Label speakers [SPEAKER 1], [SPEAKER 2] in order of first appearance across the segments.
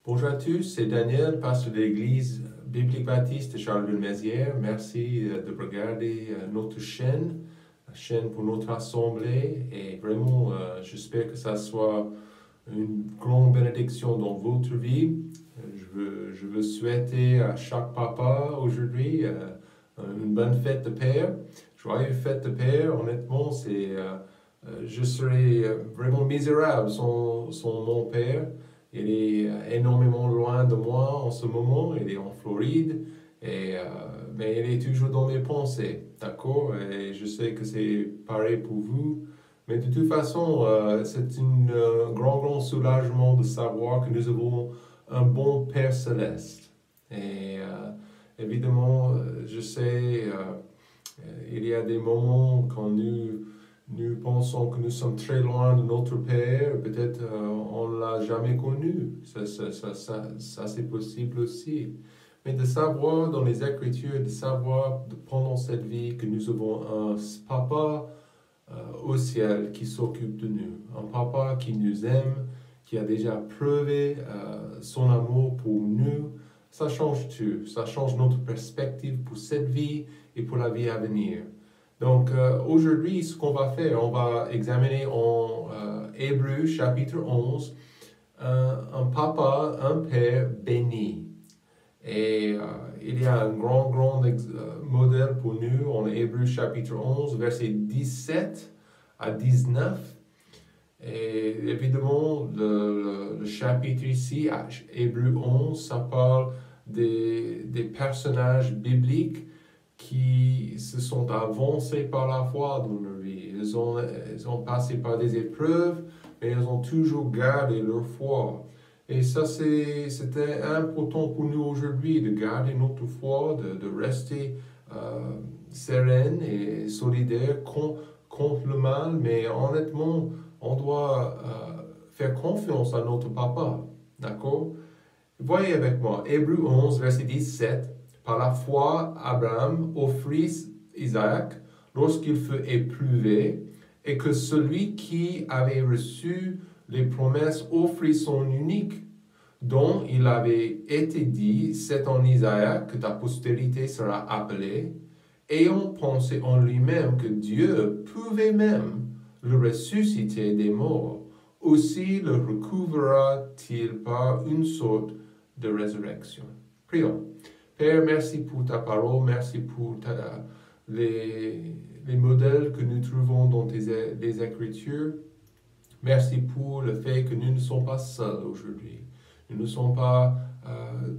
[SPEAKER 1] Bonjour à tous, c'est Daniel, pasteur de l'Église biblique baptiste de Charleville-Mézières. Merci de regarder notre chaîne, la chaîne pour notre assemblée. Et vraiment, j'espère que ça soit une grande bénédiction dans votre vie. Je veux souhaiter à chaque papa aujourd'hui une bonne fête de Père. Joyeuse fête de Père. Honnêtement, je serais vraiment misérable sans mon Père. Il est énormément loin de moi en ce moment. Il est en Floride, mais il est toujours dans mes pensées, d'accord? Et je sais que c'est pareil pour vous. Mais de toute façon, c'est un grand soulagement de savoir que nous avons un bon Père céleste. Et évidemment, je sais, il y a des moments quand nous pensons que nous sommes très loin de notre Père, peut-être on ne l'a jamais connu. Ça c'est possible aussi. Mais de savoir dans les Écritures, de savoir pendant cette vie que nous avons un papa au ciel qui s'occupe de nous. Un papa qui nous aime, qui a déjà prouvé son amour pour nous. Ça change tout. Ça change notre perspective pour cette vie et pour la vie à venir. Donc aujourd'hui, ce qu'on va faire, on va examiner en Hébreux chapitre 11 un papa, un père béni. Et il y a un grand modèle pour nous en Hébreux chapitre 11, versets 17 à 19. Et évidemment, le chapitre ici, Hébreux 11, ça parle des personnages bibliques qui se sont avancés par la foi dans leur vie. Ils ont passé par des épreuves, mais ils ont toujours gardé leur foi. Et ça, c'était important pour nous aujourd'hui de garder notre foi, de rester sereine et solidaire contre le mal. Mais honnêtement, on doit faire confiance à notre papa. D'accord? Voyez avec moi, Hébreux 11, verset 17. Par la foi, Abraham offrit Isaac lorsqu'il fut éprouvé, et que celui qui avait reçu les promesses offrit son unique, dont il avait été dit, c'est en Isaac que ta postérité sera appelée, ayant pensé en lui-même que Dieu pouvait même le ressusciter des morts, aussi le recouvrera-t-il par une sorte de résurrection. Prions. Père, merci pour ta parole, merci pour les modèles que nous trouvons dans les Écritures. Merci pour le fait que nous ne sommes pas seuls aujourd'hui. Nous ne sommes pas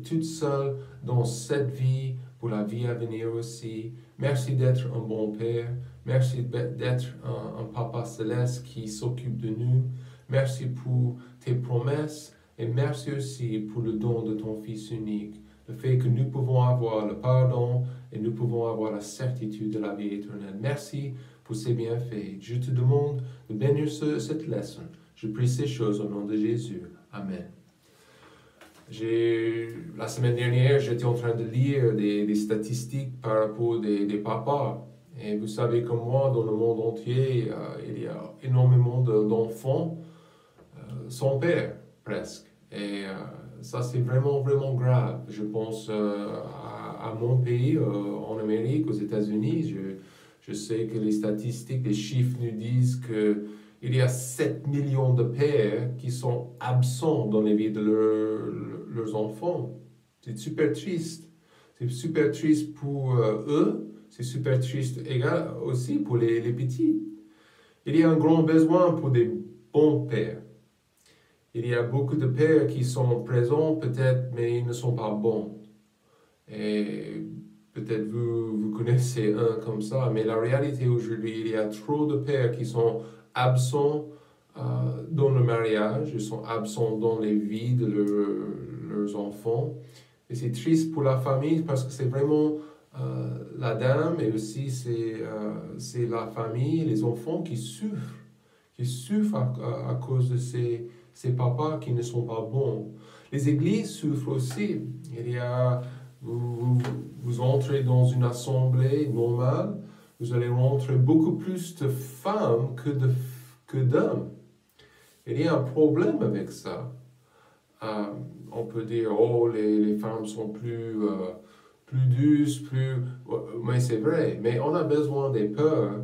[SPEAKER 1] toutes seuls dans cette vie, pour la vie à venir aussi. Merci d'être un bon Père. Merci d'être un Papa céleste qui s'occupe de nous. Merci pour tes promesses et merci aussi pour le don de ton Fils unique. Le fait que nous pouvons avoir le pardon et nous pouvons avoir la certitude de la vie éternelle. Merci pour ces bienfaits. Je te demande de bénir cette leçon. Je prie ces choses au nom de Jésus. Amen. La semaine dernière, j'étais en train de lire des statistiques par rapport des papas. Et vous savez comme moi, dans le monde entier, il y a énormément d'enfants sans père, presque. Et ça, c'est vraiment grave. Je pense à mon pays, en Amérique, aux États-Unis. Je sais que les statistiques, les chiffres nous disent qu'il y a 7 millions de pères qui sont absents dans les vies de leurs enfants. C'est super triste. C'est super triste pour eux. C'est super triste aussi pour les petits. Il y a un grand besoin pour des bons pères. Il y a beaucoup de pères qui sont présents peut-être, mais ils ne sont pas bons. Et peut-être vous connaissez un comme ça, mais la réalité aujourd'hui, il y a trop de pères qui sont absents dans le mariage, ils sont absents dans les vies de leurs enfants. Et c'est triste pour la famille parce que c'est vraiment la dame et aussi c'est la famille, les enfants qui souffrent à cause de ces papas qui ne sont pas bons. Les églises souffrent aussi. Vous entrez dans une assemblée normale, vous allez rencontrer beaucoup plus de femmes que d'hommes. Il y a un problème avec ça. on peut dire, oh, les femmes sont plus douces, mais c'est vrai. Mais on a besoin des pères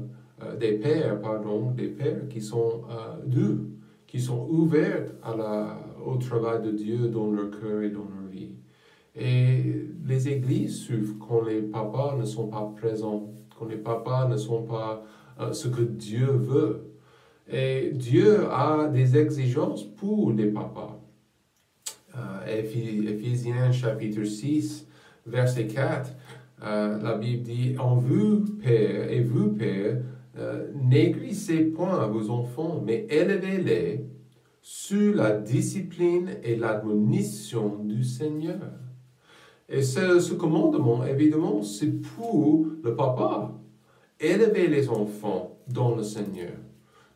[SPEAKER 1] qui sont doux, qui sont ouverts au travail de Dieu dans leur cœur et dans leur vie. Et les églises souffrent quand les papas ne sont pas présents, quand les papas ne sont pas ce que Dieu veut. Et Dieu a des exigences pour les papas. Éphésiens chapitre 6, verset 4, la Bible dit, en vous, pères, et vous, pères, négligez point à vos enfants, mais élevez-les sous la discipline et l'admonition du Seigneur. Et ce commandement, évidemment, c'est pour le papa. Élever les enfants dans le Seigneur.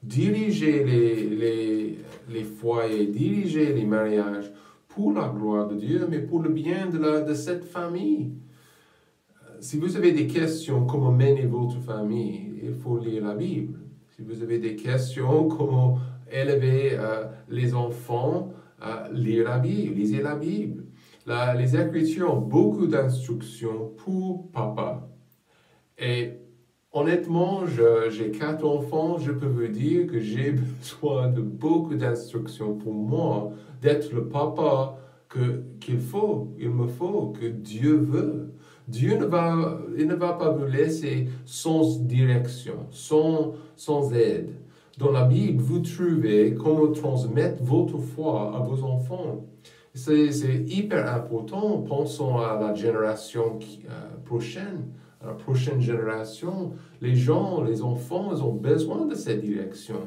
[SPEAKER 1] Diriger les foyers, diriger les mariages pour la gloire de Dieu, mais pour le bien de cette famille. Si vous avez des questions, comment mener votre famille, il faut lire la Bible. Si vous avez des questions, comment élever les enfants, lisez la Bible. Les Écritures ont beaucoup d'instructions pour papa. Et honnêtement, j'ai 4 enfants, je peux vous dire que j'ai besoin de beaucoup d'instructions pour moi, d'être le papa il me faut, que Dieu veut. Dieu ne va pas vous laisser sans direction, sans aide. Dans la Bible, vous trouvez comment transmettre votre foi à vos enfants. C'est hyper important. Pensons à la génération prochaine. À la prochaine génération, les enfants, ils ont besoin de cette direction,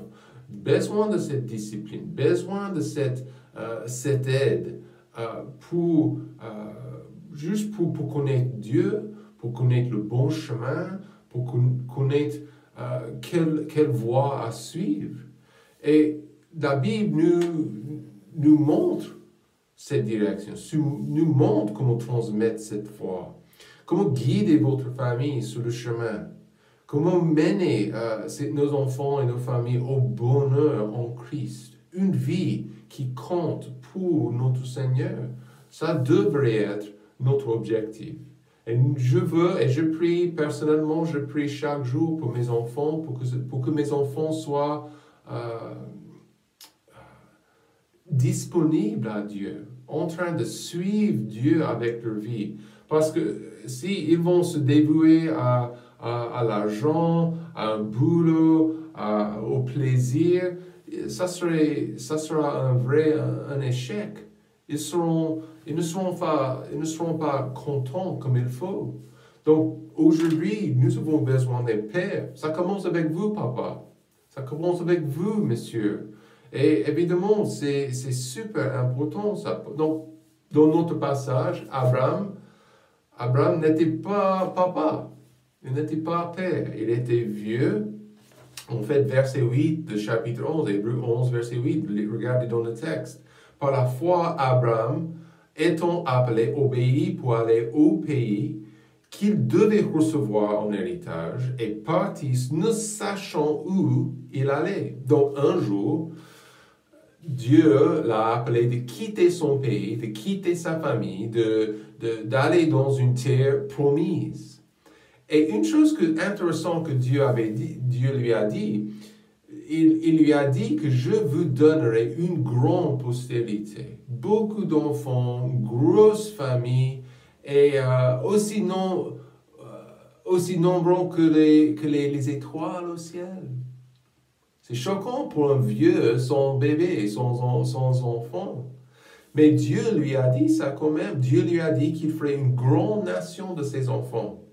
[SPEAKER 1] besoin de cette discipline, besoin de cette aide juste pour connaître Dieu, pour connaître le bon chemin, pour connaître quelle voie à suivre. Et la Bible nous montre cette direction, nous montre comment transmettre cette foi. Comment guider votre famille sur le chemin? Comment mener nos enfants et nos familles au bonheur en Christ? Une vie qui compte pour notre Seigneur. Ça devrait être notre objectif. Et je prie personnellement, je prie chaque jour pour mes enfants, pour que mes enfants soient disponibles à Dieu, en train de suivre Dieu avec leur vie. Parce que s'ils vont se dévouer à l'argent, à un boulot, au plaisir, ça sera un échec. Ils ne seront pas contents comme il faut. Donc aujourd'hui, nous avons besoin des pères. Ça commence avec vous, papa. Ça commence avec vous, messieurs. Et évidemment, c'est super important. Ça. Donc, dans notre passage, Abraham n'était pas papa, il n'était pas père, il était vieux. En fait, verset 8 de chapitre 11, Hébreux 11, verset 8, regardez dans le texte. Par la foi, Abraham, étant appelé, obéit pour aller au pays qu'il devait recevoir en héritage et partit, ne sachant où il allait. Donc un jour, Dieu l'a appelé de quitter son pays, de quitter sa famille, d'aller dans une terre promise. Et une chose intéressante que Dieu lui a dit, il lui a dit que je vous donnerai une grande postérité, beaucoup d'enfants, une grosse famille, et aussi nombreux que les étoiles au ciel. C'est choquant pour un vieux sans bébé, sans enfant. Mais Dieu lui a dit ça quand même. Dieu lui a dit qu'il ferait une grande nation de ses enfants.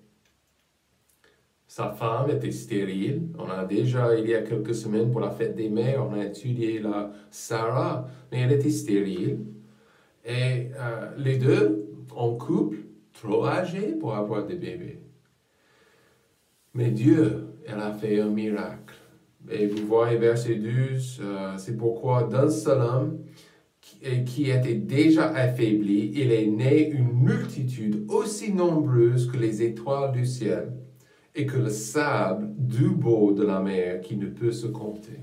[SPEAKER 1] Sa femme était stérile. On a déjà, il y a quelques semaines, pour la fête des mères, on a étudié la Sarah, mais elle était stérile. Et les deux, en couple, trop âgés pour avoir des bébés. Mais Dieu, elle a fait un miracle. Et vous voyez verset 12, c'est pourquoi d'un seul homme qui était déjà affaibli, il est né une multitude aussi nombreuse que les étoiles du ciel et que le sable du bord de la mer qui ne peut se compter.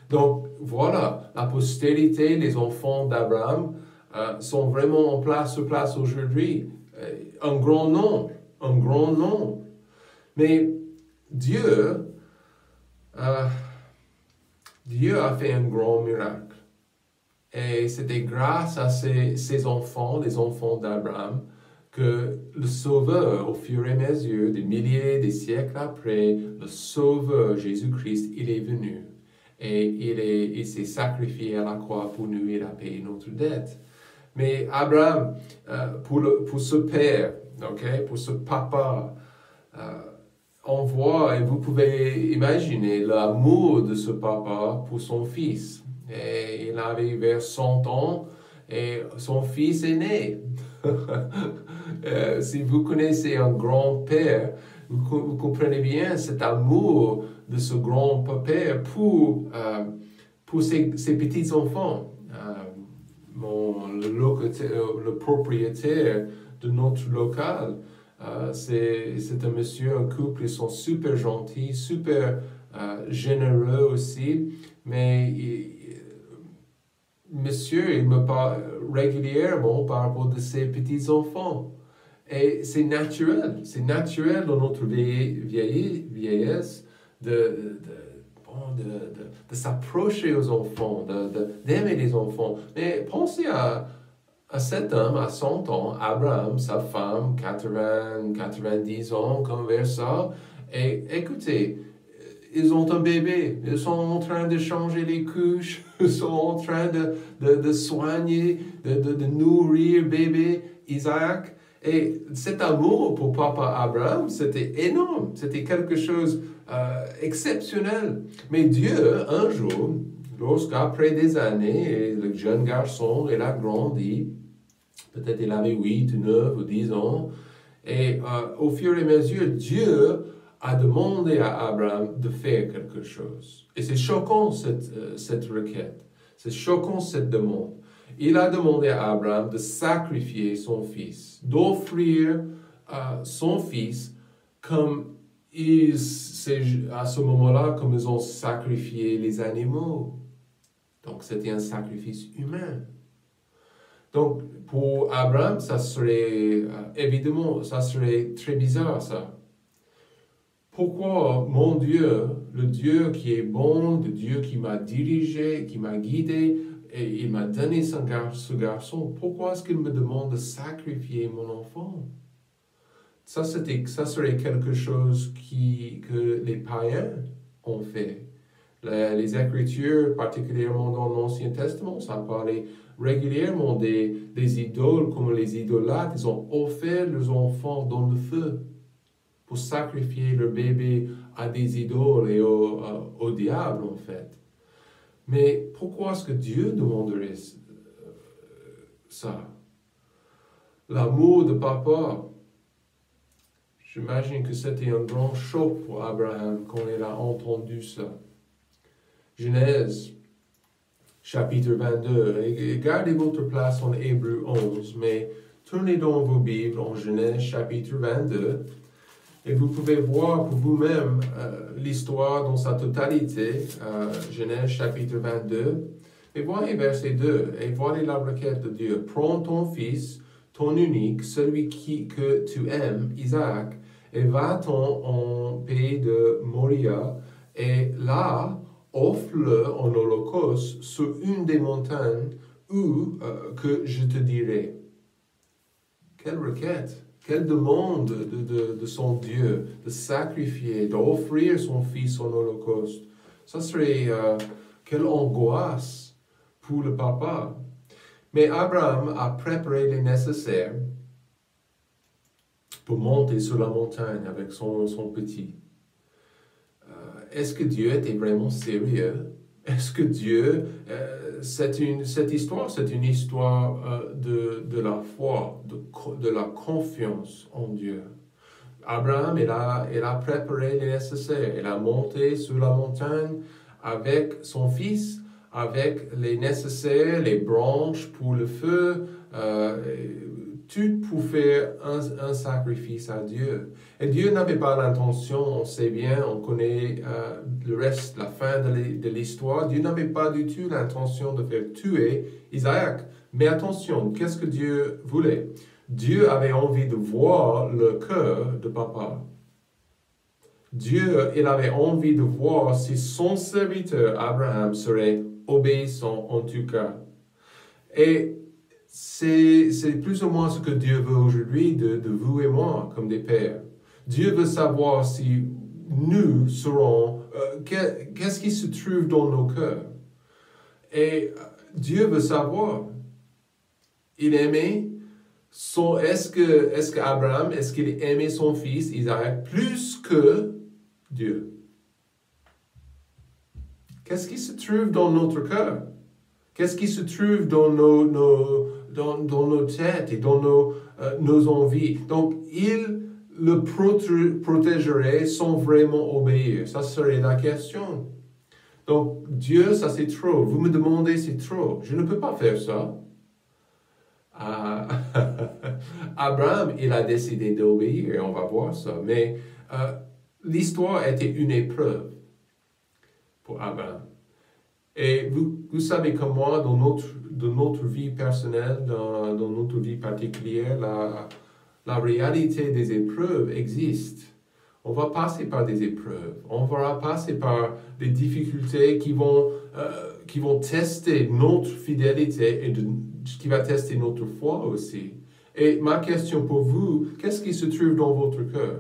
[SPEAKER 1] Donc voilà, la postérité, les enfants d'Abraham sont vraiment en place aujourd'hui. Un grand nombre, un grand nombre. Mais Dieu a fait un grand miracle. Et c'était grâce à ces enfants, les enfants d'Abraham, que le Sauveur, au fur et à mesure, des milliers, des siècles après, le Sauveur Jésus-Christ, il est venu. Et il s'est sacrifié à la croix pour nous, il a payé notre dette. Mais Abraham, pour ce père, okay, pour ce papa, on voit, et vous pouvez imaginer l'amour de ce papa pour son fils. Et il avait vers 100 ans et son fils est né. Si vous connaissez un grand-père, vous comprenez bien cet amour de ce grand-père pour ses petits-enfants. Le propriétaire de notre local, c'est un monsieur, un couple, ils sont super gentils, super généreux aussi, mais monsieur, il me parle régulièrement par rapport de ses petits-enfants. Et c'est naturel dans notre vieillesse de s'approcher aux enfants, d'aimer les enfants. Mais pensez à cet homme, à 100 ans, Abraham, sa femme, 80, 90 ans, comme vers ça. Et écoutez, ils ont un bébé, ils sont en train de changer les couches, ils sont en train de soigner, de nourrir bébé Isaac. Et cet amour pour papa Abraham, c'était énorme, c'était quelque chose exceptionnel. Mais Dieu, un jour, lorsqu'après des années, le jeune garçon, il a grandi, peut-être il avait 8, 9 ou 10 ans, et au fur et à mesure, Dieu a demandé à Abraham de faire quelque chose. Et c'est choquant cette requête, c'est choquant cette demande. Il a demandé à Abraham de sacrifier son fils, d'offrir son fils comme à ce moment-là, comme ils ont sacrifié les animaux. Donc c'était un sacrifice humain. Donc pour Abraham, ça serait évidemment, ça serait très bizarre ça. Pourquoi mon Dieu, le Dieu qui est bon, le Dieu qui m'a dirigé, qui m'a guidé, et il m'a donné ce garçon, pourquoi est-ce qu'il me demande de sacrifier mon enfant? Ça serait quelque chose que les païens ont fait. Les Écritures, particulièrement dans l'Ancien Testament, ça parlait régulièrement des idoles, comme les idolâtres, ils ont offert leurs enfants dans le feu pour sacrifier leur bébé à des idoles et au diable, en fait. Mais pourquoi est-ce que Dieu demanderait ça? L'amour de papa, j'imagine que c'était un grand choc pour Abraham quand il a entendu ça. Genèse, chapitre 22. Et gardez votre place en Hébreu 11, mais tournez dans vos Bibles en Genèse, chapitre 22. Et vous pouvez voir pour vous-même l'histoire dans sa totalité, Genèse chapitre 22. Et voyez verset 2, et voyez la requête de Dieu. Prends ton fils, ton unique, celui que tu aimes, Isaac, et va-t'en en pays de Moria, et là, offre-le en holocauste sur une des montagnes que je te dirai. Quelle requête! Quelle demande de son Dieu de sacrifier, d'offrir son fils en holocauste. Ça serait quelle angoisse pour le papa. Mais Abraham a préparé les nécessaires pour monter sur la montagne avec son petit. Est-ce que Dieu était vraiment sérieux? Est-ce que Dieu, cette histoire, c'est une histoire de la foi, de la confiance en Dieu. Abraham, il a préparé les nécessaires. Il a monté sur la montagne avec son fils, avec les nécessaires, les branches pour le feu, tout pour faire un sacrifice à Dieu. Et Dieu n'avait pas l'intention, on sait bien, on connaît le reste, la fin de l'histoire. Dieu n'avait pas du tout l'intention de faire tuer Isaac, Mais attention, qu'est-ce que Dieu voulait? Dieu avait envie de voir le cœur de papa. Dieu, il avait envie de voir si son serviteur Abraham serait obéissant en tout cas. Et c'est plus ou moins ce que Dieu veut aujourd'hui de vous et moi comme des pères. Dieu veut savoir si nous serons, qu'est-ce qui se trouve dans nos cœurs. Et Dieu veut savoir. Il aimait est-ce que Abraham, est-ce qu'il aimait son fils Isaac plus que Dieu? Qu'est-ce qui se trouve dans notre cœur? Qu'est-ce qui se trouve dans nos têtes et dans nos envies? Donc, il le protégerait sans vraiment obéir. Ça serait la question. Donc, Dieu, ça c'est trop. Vous me demandez, c'est trop. Je ne peux pas faire ça. Abraham, il a décidé d'obéir et on va voir ça. Mais l'histoire était une épreuve pour Abraham. Et vous savez comme moi, dans notre vie personnelle, dans notre vie particulière, la réalité des épreuves existe. On va passer par des épreuves. On va passer par des difficultés qui vont tester notre fidélité et qui va tester notre foi aussi. Et ma question pour vous, qu'est-ce qui se trouve dans votre cœur?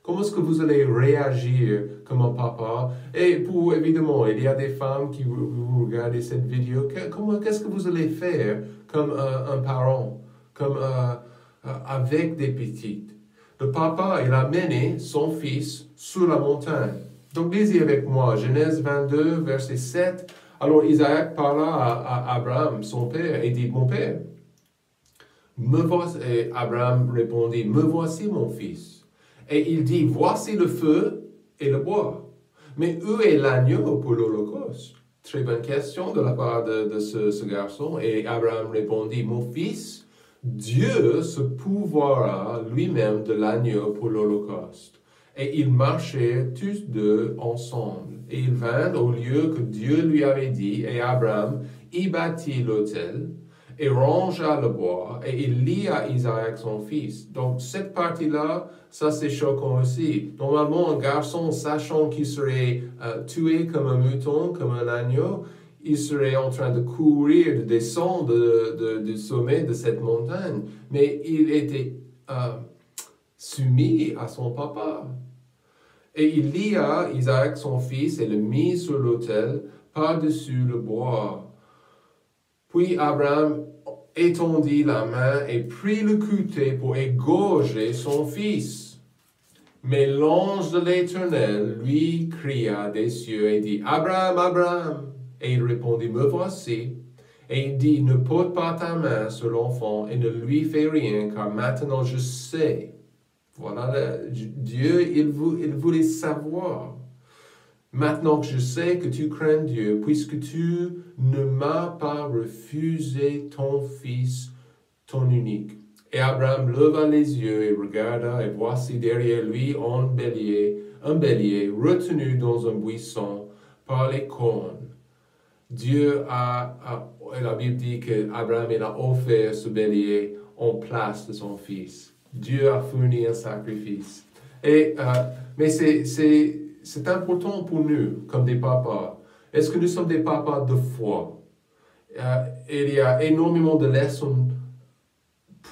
[SPEAKER 1] Comment est-ce que vous allez réagir comme un papa? Et évidemment, il y a des femmes qui vous regardez cette vidéo. Qu'est-ce que vous allez faire comme un parent, comme avec des petites? Le papa, il a mené son fils sur la montagne. Donc, lisez avec moi, Genèse 22, verset 7. Alors, Isaac parla à Abraham, son père, et dit, « Mon père, me voici. » Et Abraham répondit, « Me voici, mon fils. » Et il dit, « Voici le feu et le bois. Mais où est l'agneau pour l'Holocauste? » Très bonne question de la part de ce garçon. Et Abraham répondit, « Mon fils, Dieu se pourvoira lui-même de l'agneau pour l'Holocauste. » Et ils marchèrent tous deux ensemble. Et ils vinrent au lieu que Dieu lui avait dit, et Abraham y bâtit l'autel, et rangea le bois, et il lia Isaac son fils. Donc cette partie-là, ça c'est choquant aussi. Normalement, un garçon, sachant qu'il serait tué comme un mouton, comme un agneau, il serait en train de courir, de descendre du sommet de cette montagne. Mais il était soumis à son papa. Et il lia Isaac son fils et le mit sur l'autel par-dessus le bois. Puis Abraham étendit la main et prit le couteau pour égorger son fils. Mais l'ange de l'Éternel lui cria des cieux et dit, « Abraham, Abraham !» Et il répondit, « Me voici. » Et il dit, « Ne porte pas ta main sur l'enfant et ne lui fais rien, car maintenant je sais. » Voilà, Dieu, il voulait savoir. Maintenant que je sais que tu crains Dieu, puisque tu ne m'as pas refusé ton fils, ton unique. Et Abraham leva les yeux et regarda, et voici derrière lui un bélier retenu dans un buisson par les cornes. Dieu la Bible dit qu'Abraham a offert ce bélier en place de son fils. Dieu a fourni un sacrifice. Mais c'est important pour nous, comme des papas. Est-ce que nous sommes des papas de foi? Il y a énormément de leçons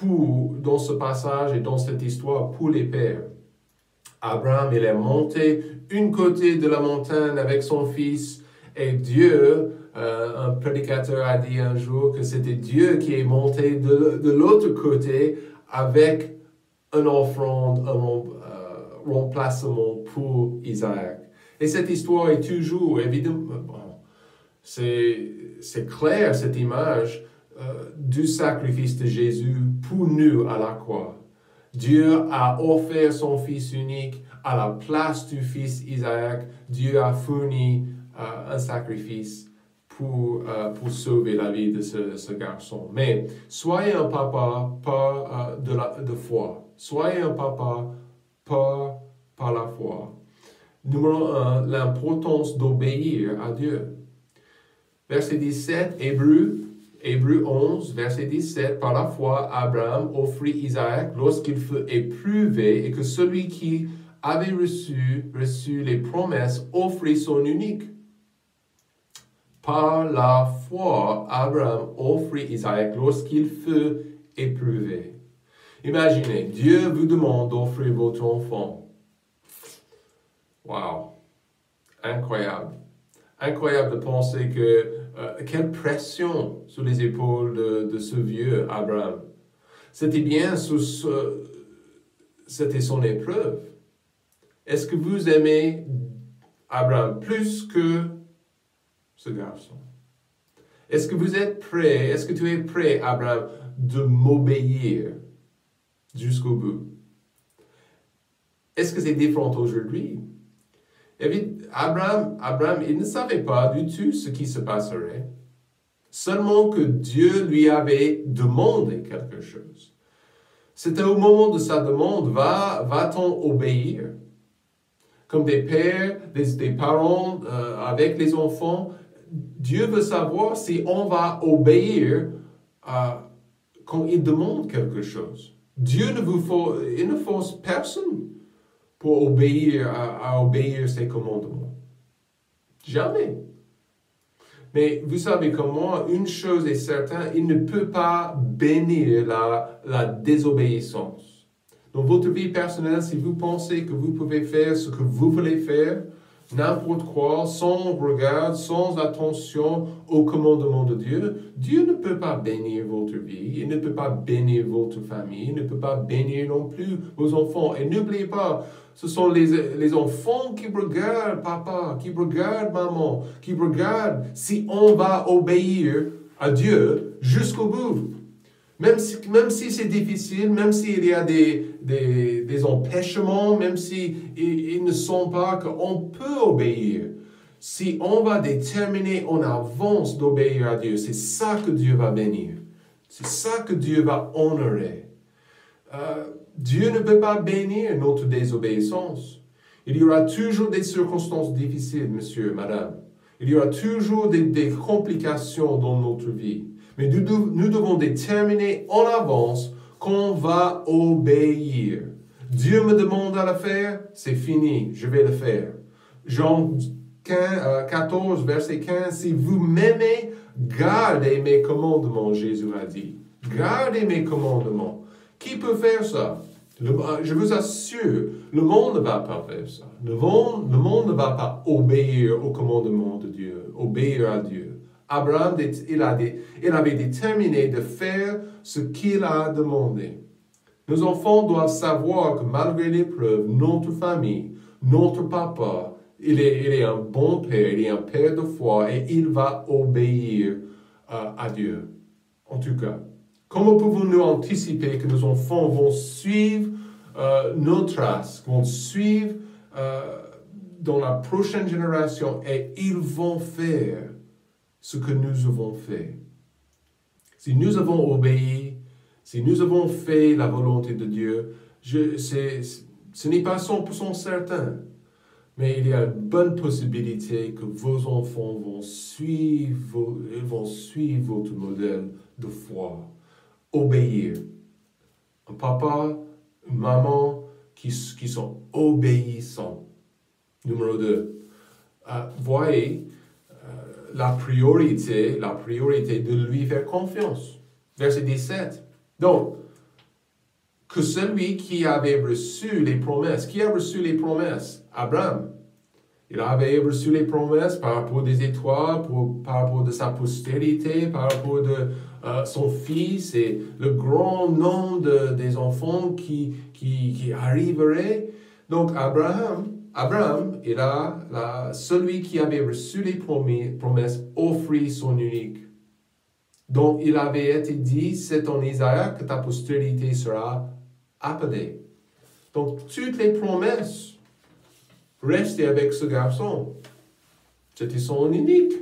[SPEAKER 1] dans ce passage et dans cette histoire pour les pères. Abraham, il est monté d'un côté de la montagne avec son fils, et Dieu, un prédicateur a dit un jour que c'était Dieu qui est monté de l'autre côté avec une offrande, un remplacement pour Isaac. Et cette histoire est toujours, évidemment, c'est clair cette image du sacrifice de Jésus pour nous à la croix. Dieu a offert son fils unique à la place du fils Isaac. Dieu a fourni un sacrifice pour sauver la vie de ce garçon. Mais soyez un papa de foi. Soyez un papa par la foi. Numéro 1, l'importance d'obéir à Dieu. Verset 17, Hébreux Hébreux 11, verset 17, par la foi, Abraham offrit Isaac lorsqu'il fut éprouvé et que celui qui avait reçu les promesses offrit son unique. Par la foi, Abraham offrit Isaac lorsqu'il fut éprouvé. Imaginez, Dieu vous demande d'offrir votre enfant. Wow! Incroyable. Incroyable de penser que quelle pression sur les épaules de ce vieux Abraham. C'était bien, c'était son épreuve. Est-ce que vous aimez Abraham plus que ce garçon? Est-ce que vous êtes prêt, est-ce que tu es prêt, Abraham, de m'obéir jusqu'au bout? Est-ce que c'est différent aujourd'hui? Abraham, il ne savait pas du tout ce qui se passerait. Seulement que Dieu lui avait demandé quelque chose. C'était au moment de sa demande, va-t-on obéir? Comme des pères, des parents avec les enfants, Dieu veut savoir si on va obéir quand il demande quelque chose. Il ne force personne pour obéir à obéir ses commandements. Jamais. Mais vous savez comme moi, une chose est certaine, il ne peut pas bénir la désobéissance. Dans votre vie personnelle, si vous pensez que vous pouvez faire ce que vous voulez faire, n'importe quoi, sans regard, sans attention au commandement de Dieu, Dieu ne peut pas bénir votre vie, il ne peut pas bénir votre famille, il ne peut pas bénir non plus vos enfants. Et n'oubliez pas, ce sont les enfants qui regardent papa, qui regardent maman, qui regardent si on va obéir à Dieu jusqu'au bout. Même si c'est difficile, même s'il y a des empêchements, même s'ils ne sont pas qu'on peut obéir, si on va déterminer en avance d'obéir à Dieu, c'est ça que Dieu va bénir. C'est ça que Dieu va honorer. Dieu ne peut pas bénir notre désobéissance. Il y aura toujours des circonstances difficiles, monsieur, madame. Il y aura toujours des complications dans notre vie. Mais nous devons déterminer en avance qu'on va obéir. Dieu me demande à le faire, c'est fini, je vais le faire. Jean 14, verset 15, si vous m'aimez, gardez mes commandements, Jésus a dit. Gardez mes commandements. Qui peut faire ça? Je vous assure, le monde ne va pas faire ça. Le monde ne va pas obéir au commandement de Dieu, obéir à Dieu. Abraham, il avait déterminé de faire ce qu'il a demandé. Nos enfants doivent savoir que malgré l'épreuve, notre famille, notre papa, il est un bon père, il est un père de foi et il va obéir à Dieu. En tout cas, comment pouvons-nous anticiper que nos enfants vont suivre nos traces, vont suivre dans la prochaine génération et ils vont faire ce que nous avons fait? Si nous avons obéi, si nous avons fait la volonté de Dieu, ce n'est pas 100% certain, mais il y a une bonne possibilité que vos enfants vont suivre votre modèle de foi. Obéir. Un papa, une maman qui sont obéissants. Numéro 2. Voyez la priorité de lui faire confiance. Verset 17. Donc, que celui qui avait reçu les promesses, qui a reçu les promesses? Abraham. Il avait reçu les promesses par rapport des étoiles, par rapport de sa postérité, par rapport de son fils et le grand nombre des enfants qui arriveraient. Donc, Abraham, celui qui avait reçu les promesses, offrit son unique. Donc, il avait été dit, c'est en Isaac que ta postérité sera appelée. Donc, toutes les promesses restaient avec ce garçon. C'était son unique.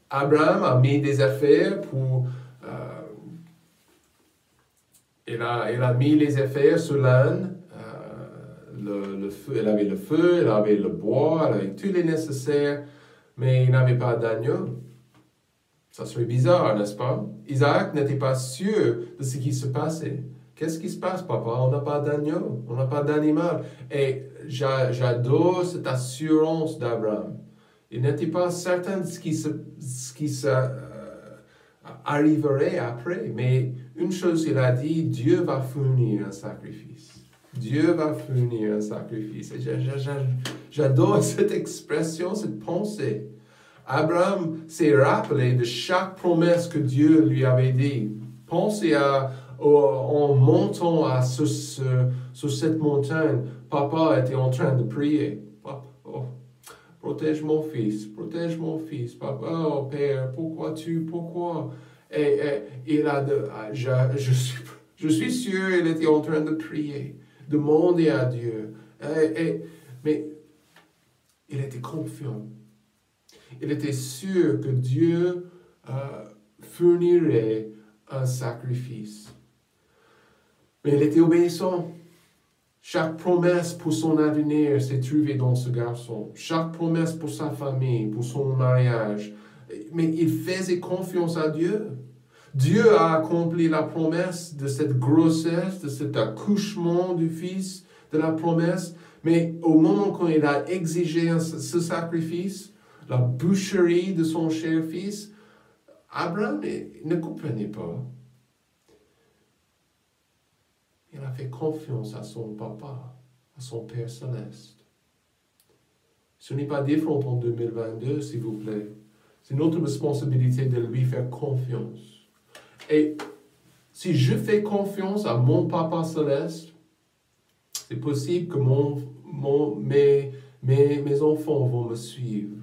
[SPEAKER 1] Abraham a mis des affaires pour... il a mis les affaires sur l'âne. Le feu, il avait le feu, il avait le bois, il avait tout les nécessaires, mais il n'avait pas d'agneau. Ça serait bizarre, n'est-ce pas? Isaac n'était pas sûr de ce qui se passait. Qu'est-ce qui se passe, papa? On n'a pas d'agneau, on n'a pas d'animal. Et j'adore cette assurance d'Abraham. Il n'était pas certain de ce qui arriverait après. Mais une chose, il a dit, Dieu va fournir un sacrifice. Dieu va fournir un sacrifice. Et j'adore cette expression, cette pensée. Abraham s'est rappelé de chaque promesse que Dieu lui avait dit. Pensez en montant sur cette montagne, papa était en train de prier. Oh, protège mon fils, papa, oh père, pourquoi? Et il a je suis sûr, il était en train de prier, demander à Dieu. Mais il était confiant. Il était sûr que Dieu fournirait un sacrifice. Mais il était obéissant. Chaque promesse pour son avenir s'est trouvée dans ce garçon. Chaque promesse pour sa famille, pour son mariage. Mais il faisait confiance à Dieu. Dieu a accompli la promesse de cette grossesse, de cet accouchement du fils, de la promesse. Mais au moment quand il a exigé ce sacrifice, la boucherie de son cher fils, Abraham ne comprenait pas. Il a fait confiance à son papa, à son Père céleste. Ce n'est pas différent en 2022, s'il vous plaît. C'est notre responsabilité de lui faire confiance. Et si je fais confiance à mon papa céleste, c'est possible que mes enfants vont me suivre.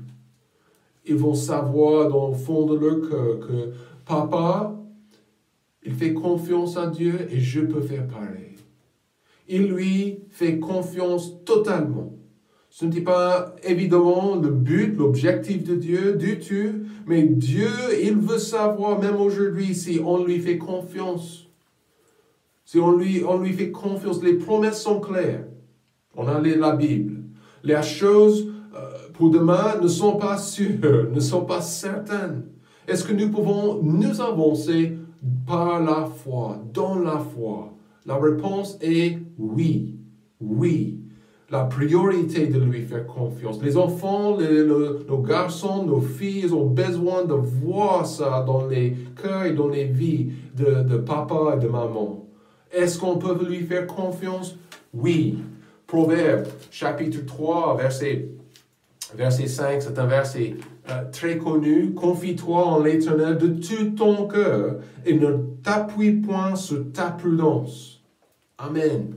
[SPEAKER 1] Ils vont savoir dans le fond de leur cœur que papa, il fait confiance à Dieu et je peux faire pareil. Il lui fait confiance totalement. Ce n'était pas évidemment le but, l'objectif de Dieu du tout, mais Dieu, il veut savoir même aujourd'hui si on lui fait confiance. Si on lui fait confiance, les promesses sont claires. On a la Bible. Les choses pour demain ne sont pas sûres, ne sont pas certaines. Est-ce que nous pouvons nous avancer par la foi, dans la foi? La réponse est oui, oui. La priorité de lui faire confiance. Les enfants, nos garçons, nos filles, ils ont besoin de voir ça dans les cœurs et dans les vies de papa et de maman. Est-ce qu'on peut lui faire confiance? Oui. Proverbe, chapitre 3, verset 5, c'est un verset très connu. Confie-toi en l'Éternel de tout ton cœur et ne t'appuie point sur ta prudence. Amen.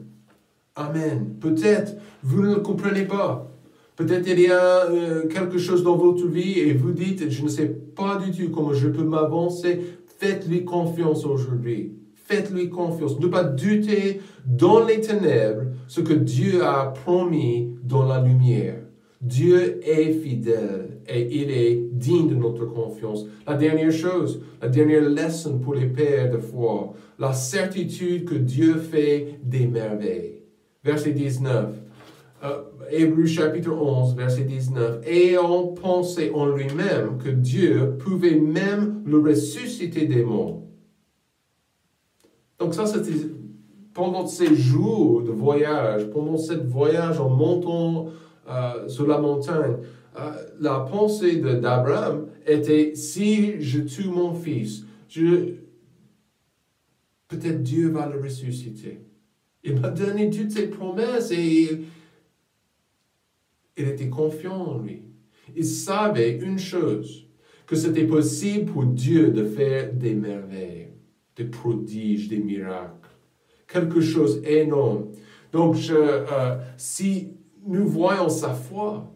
[SPEAKER 1] Amen. Peut-être vous ne le comprenez pas. Peut-être il y a quelque chose dans votre vie et vous dites, je ne sais pas du tout comment je peux m'avancer. Faites-lui confiance aujourd'hui. Faites-lui confiance. Ne pas douter dans les ténèbres ce que Dieu a promis dans la lumière. Dieu est fidèle et il est digne de notre confiance. La dernière chose, la dernière leçon pour les pères de foi, la certitude que Dieu fait des merveilles. Verset 19. Hébreux chapitre 11, verset 19. Ayant pensé en lui-même que Dieu pouvait même le ressusciter des morts. Donc ça, c'était pendant ces jours de voyage, pendant ce voyage en montant sur la montagne, la pensée d'Abraham était, si je tue mon fils, peut-être Dieu va le ressusciter. Il m'a donné toutes ses promesses et il était confiant en lui. Il savait une chose, que c'était possible pour Dieu de faire des merveilles, des prodiges, des miracles. Quelque chose d'énorme. Donc, si nous voyons sa foi,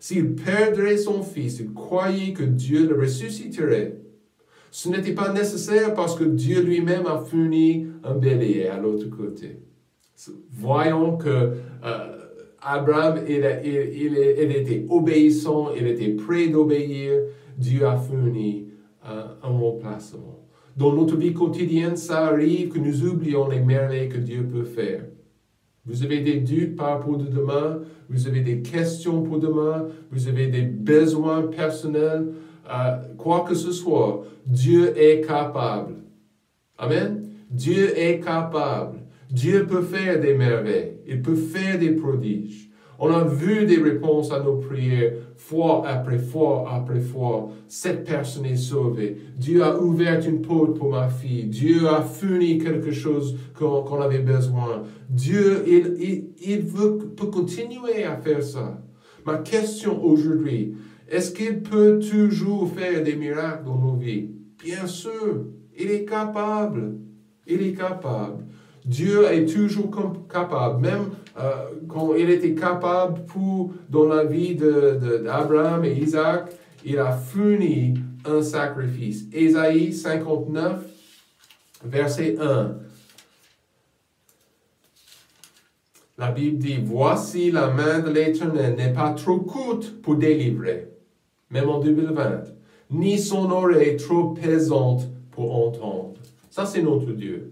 [SPEAKER 1] s'il perdrait son fils, il croyait que Dieu le ressusciterait. Ce n'était pas nécessaire parce que Dieu lui-même a fourni un bélier à l'autre côté. Voyons que Abraham, il était obéissant, il était prêt d'obéir. Dieu a fourni un remplacement. Dans notre vie quotidienne, ça arrive que nous oublions les merveilles que Dieu peut faire. Vous avez des doutes par rapport à demain, vous avez des questions pour demain, vous avez des besoins personnels. quoi que ce soit, Dieu est capable. Amen. Dieu est capable. Dieu peut faire des merveilles. Il peut faire des prodiges. On a vu des réponses à nos prières, fois après fois après fois. Cette personne est sauvée. Dieu a ouvert une porte pour ma fille. Dieu a fourni quelque chose qu'on avait besoin. Dieu, il peut continuer à faire ça. Ma question aujourd'hui, est-ce qu'il peut toujours faire des miracles dans nos vies? Bien sûr, il est capable. Il est capable. Dieu est toujours capable, même quand il était capable dans la vie d'Abraham et Isaac, il a fourni un sacrifice. Ésaïe 59, verset 1. La Bible dit, voici la main de l'Éternel n'est pas trop courte pour délivrer, même en 2020, ni son oreille trop pesante pour entendre. Ça, c'est notre Dieu.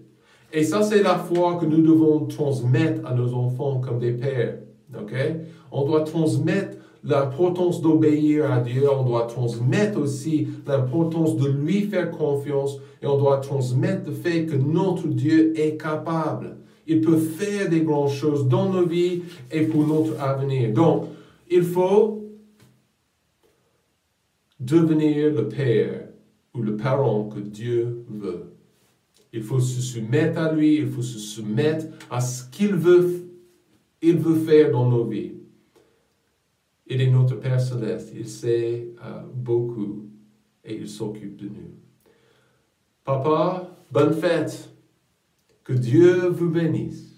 [SPEAKER 1] Et ça, c'est la foi que nous devons transmettre à nos enfants comme des pères. Okay? On doit transmettre l'importance d'obéir à Dieu. On doit transmettre aussi l'importance de lui faire confiance. Et on doit transmettre le fait que notre Dieu est capable. Il peut faire des grandes choses dans nos vies et pour notre avenir. Donc, il faut devenir le père ou le parent que Dieu veut. Il faut se soumettre à lui, il faut se soumettre à ce qu'il veut faire dans nos vies. Il est notre Père Céleste, il sait beaucoup et il s'occupe de nous. Papa, bonne fête, que Dieu vous bénisse.